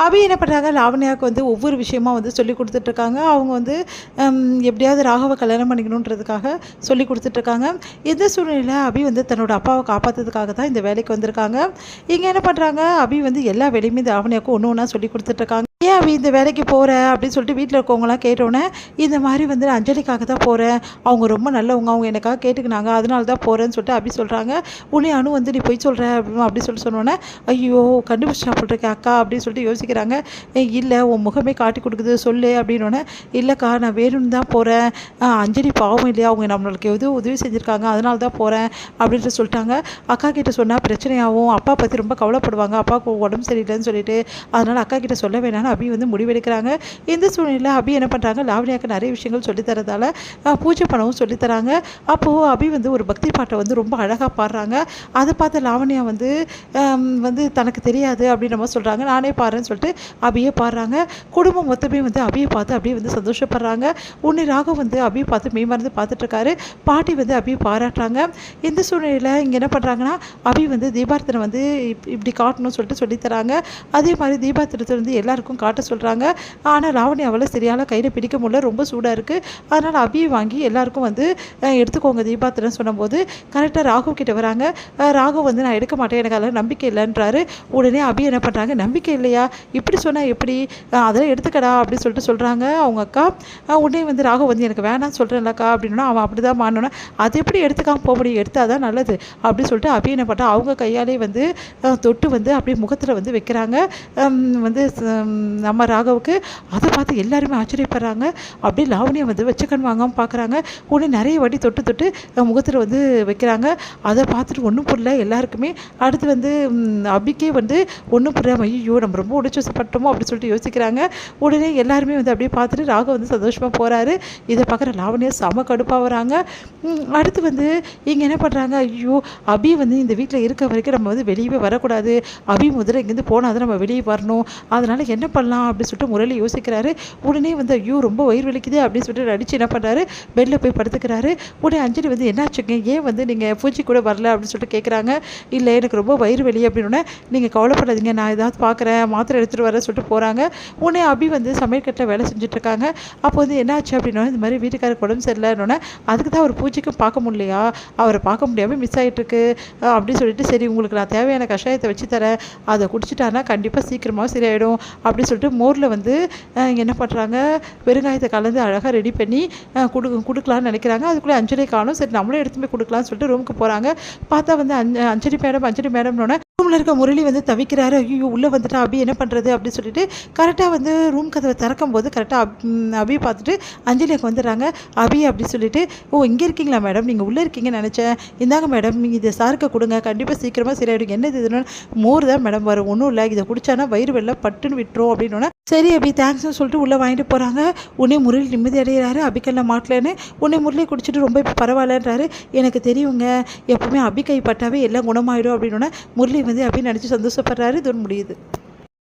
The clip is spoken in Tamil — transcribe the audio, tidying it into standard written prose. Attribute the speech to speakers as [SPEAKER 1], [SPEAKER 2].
[SPEAKER 1] அபி என்ன பண்ணுறாங்க, லாவண்யாவுக்கு வந்து ஒவ்வொரு விஷயமா வந்து சொல்லி கொடுத்துட்ருக்காங்க. அவங்க வந்து எப்படியாவது ராகவை கல்யாணம் பண்ணிக்கணுன்றதுக்காக சொல்லி கொடுத்துட்ருக்காங்க. இந்த சூழ்நிலையில் அபி வந்து தன்னோட அப்பாவை காப்பாற்றுறதுக்காக தான் இந்த வேலைக்கு வந்திருக்காங்க. இங்கே என்ன பண்ணுறாங்க, அபி வந்து எல்லா வேலையுமே இந்த லாவண்யாவுக்கு ஒன்று ஒன்றா சொல்லி கொடுத்துட்ருக்காங்க. ஏன் அபி இந்த வேலைக்கு போகிற அப்படின்னு சொல்லிட்டு வீட்டில் இருக்கவங்களாம் கேட்டோன்னே, இந்த மாதிரி வந்து அஞ்சலிக்காக தான் போகிறேன், அவங்க ரொம்ப நல்லவங்க, அவங்க எனக்காக கேட்டுக்கினாங்க, அதனால தான் போகிறேன்னு சொல்லிட்டு அபி சொல்கிறாங்க. உடனே அனு வந்து நீ போய் சொல்கிற அப்படி சொல்லி சொன்னோன்னே, ஐயோ கண்டுபிடிச்சா போட்டிருக்கேன் அக்கா அப்படின்னு சொல்லிட்டு யோசிக்கிறாங்க. இல்லை உன் முகமே காட்டி கொடுக்குது சொல்லு அப்படின்னோடனே, இல்லைக்கா நான் வேணும்னு தான் போகிறேன், அஞ்சலி பாவம் இல்லையா, அவங்க நம்மளுக்கு எதுவும் உதவி செஞ்சுருக்காங்க அதனால தான் போகிறேன் அப்படின்ட்டு சொல்லிட்டாங்க. அக்கா கிட்ட சொன்னால் பிரச்சனையாகவும் அப்பா பற்றி ரொம்ப கவலைப்படுவாங்க, அப்பாவுக்கு உடம்பு சரியில்லைன்னு சொல்லிட்டு, அதனால் அக்கா கிட்ட சொல்ல வேணாம்னு அபி வந்து முடிவெடுக்கிறாங்க. இந்த சூழ்நிலையில் அபி என்ன பண்ணுறாங்க, லாவண்யாவுக்கு நிறைய விஷயங்கள் சொல்லித்தரதால பூஜை பண்ணவும் சொல்லித்தராங்க. அப்போது அபி வந்து ஒரு பக்தி பாட்டை வந்து ரொம்ப அழகாக பாடுறாங்க. அதை பார்த்து லாவண்யா வந்து வந்து தனக்கு தெரியாது அப்படின்னு நம்ம சொல்கிறாங்க. நானே பாடுறேன்னு சொல்லிட்டு அபியே பாடுறாங்க. குடும்பம் மொத்தமே வந்து அபியை பார்த்து அப்படியே வந்து சந்தோஷப்படுறாங்க. உன்னை ராகம் வந்து அபியை பார்த்து மேமறந்து பார்த்துட்ருக்காரு. பாட்டி வந்து அபியை பாராட்டுறாங்க. இந்த சூழ்நிலையில் இங்கே என்ன பண்ணுறாங்கன்னா, அபி வந்து தீபார்த்தனை வந்து இப்படி காட்டணும்னு சொல்லிட்டு சொல்லித்தராங்க. அதே மாதிரி தீபார்த்தனத்தை வந்து எல்லாருக்கும் காட்ட சொல்கிறாங்க. ஆனால் லாவண்யாவால் சரியால் கையில் பிடிக்க முடியல, ரொம்ப சூடாக இருக்குது. அதனால் அபியை வாங்கி எல்லாருக்கும் வந்து எடுத்துக்கோங்க தீபார்த்தனை சொன்னபோது கரெக்டாக ராகவ் கிட்ட வராங்க. ராகவ் வந்து நான் எடுக்க மாட்டேன், எனக்கு அதில் நம்பிக்கை இல்லைன்றாரு. உடனே அபி என்ன பண்ணுறாங்க, நம்பிக்கை இல்லையா, இப்படி சொன்னால் எப்படி, அதெல்லாம் எடுத்துக்கடா அப்படின்னு சொல்லிட்டு சொல்கிறாங்க அவங்க அக்கா. உடனே வந்து ராகவ் வந்து எனக்கு வேணான்னு சொல்கிறேன்லக்கா அப்படின்னா, அவன் அப்படி தான் மாறினோன்னா அது எப்படி எடுத்துக்காமல் போக முடியும், எடுத்தால் தான் நல்லது அப்படின்னு சொல்லிட்டு அபி என்ன பண்ணுறா, அவங்க கையாலே வந்து தொட்டு வந்து அப்படியே முகத்தில் வந்து வைக்கிறாங்க வந்து நம்ம ராகவுக்கு. அதை பார்த்து எல்லாருமே ஆச்சரியப்படுறாங்க. அப்படியே லாவண்யா வந்து வச்சக்கண் வாங்காமல் பார்க்குறாங்க. உடனே நிறைய வாட்டி தொட்டு தொட்டு முகத்தில் வந்து வைக்கிறாங்க. அதை பார்த்துட்டு ஒன்றும் புரியல எல்லாருக்குமே. அடுத்து வந்து அபிக்கே வந்து ஒன்றும் புரியாமல் ஐயோ நம்ம ரொம்ப உடச்சப்பட்டோமோ அப்படின்னு சொல்லிட்டு யோசிக்கிறாங்க. உடனே எல்லாருமே வந்து அப்படியே பார்த்துட்டு ராகவ் வந்து சந்தோஷமாக போகிறாரு. இதை பார்க்குற லாவண்யா செம கடுப்பாக வராங்க. அடுத்து வந்து இங்கே என்ன பண்ணுறாங்க, ஐயோ அபி வந்து இந்த வீட்டில் இருக்க வரைக்கும் நம்ம வந்து வெளியே வரக்கூடாது, அபி முதல்ல இங்கேருந்து போனால் தான் நம்ம வெளியே வரணும், அதனால் என்ன பண்ணலாம் அப்படின்னு சொல்லிட்டு முரளி யோசிக்கிறாரு. உடனே வந்து ஐயோ ரொம்ப வயிறு வலிக்குது அப்படின்னு சொல்லிட்டு நடிச்சு என்ன பண்ணுறாரு, பெட்டில் போய் படுத்துக்கிறாரு. உடனே அஞ்சலி வந்து என்னாச்சுங்க, ஏன் வந்து நீங்கள் பூஜை கூட வரல அப்படின்னு சொல்லிட்டு கேட்குறாங்க. இல்லை எனக்கு ரொம்ப வயிறு வலி அப்படின்னோடனே, நீங்கள் கவலைப்படாதீங்க நான் ஏதாவது பார்க்குறேன் மாத்திரை எடுத்துகிட்டு வரேன் சொல்லிட்டு போகிறாங்க. உடனே அபி வந்து சமையல்கட்டில் வேலை செஞ்சுட்ருக்காங்க. அப்போ வந்து என்னாச்சு அப்படின்னா, இந்த மாதிரி வீட்டுக்காரருக்கு உடம்பு சரியில்லைன்னொன்னே, அதுக்கு தான் ஒரு பூஜைக்கும் பார்க்க முடியலையா, அவரை பார்க்க முடியாமல் மிஸ் ஆகிட்டுருக்கு அப்படின்னு சொல்லிட்டு, சரி உங்களுக்கு நான் தேவையான கஷாயத்தை வச்சு தரேன், அதை குடிச்சிட்டானா கண்டிப்பாக சீக்கிரமாக சரியாயிடும் அப்படின்னு சொல்லிட்டு மோரில் வந்து என்ன பண்ணுறாங்க, பெருங்காயத்தை கலந்து அழகாக ரெடி பண்ணி கொடுக்கலான்னு நினைக்கிறாங்க. அதுக்குள்ளே அஞ்சலி காணும். சரி நம்மளே எடுத்து போய் கொடுக்கலான்னு சொல்லிட்டு ரூமுக்கு போகிறாங்க. பார்த்தா வந்து அஞ்சலி மேடம்னோட ரூமில் இருக்க முரளி வந்து தவிக்கிறாரு. ஐயோ உள்ளே வந்துட்டா அபி என்ன பண்ணுறது அப்படின்னு சொல்லிட்டு கரெக்டாக வந்து ரூம் கதவை திறக்கும் போது கரெக்டாக அபியை பார்த்துட்டு அஞ்சலிக்கு வந்துடுறாங்க. அபி அப்படி சொல்லிட்டு, ஓ இங்கே இருக்கீங்களா மேடம், நீங்கள் உள்ளே இருக்கீங்கன்னு நினச்சேன், இந்தாங்க மேடம் இதை சாருக்கு கொடுங்க கண்டிப்பாக சீக்கிரமாக சரியாயிடும். என்னது இதுன்னு, மோர் தான் மேடம் வரும், ஒன்றும் இல்லை, இதை குடிச்சானா வயிறு வெள்ளை பட்டுன்னு விட்டுரும் அப்படின்னோடனே, சரி அபி தேங்க்ஸ்னு சொல்லிட்டு உள்ளே வாங்கிட்டு போகிறாங்க. உடனே முரளி நிம்மதி அடைகிறாரு. அபிக்கெல்லாம் மாட்டலன்னு உடனே முரளி குடிச்சிட்டு ரொம்ப இப்போ பரவாயில்லன்றாரு. எனக்கு தெரியுங்க எப்பவுமே அபி கைப்பட்டாவே எல்லாம் குணமாயிடும் அப்படின்னோடனே முரளி வந்து அபி நினச்சி சந்தோஷப்படுறாரு. இது முடியுது.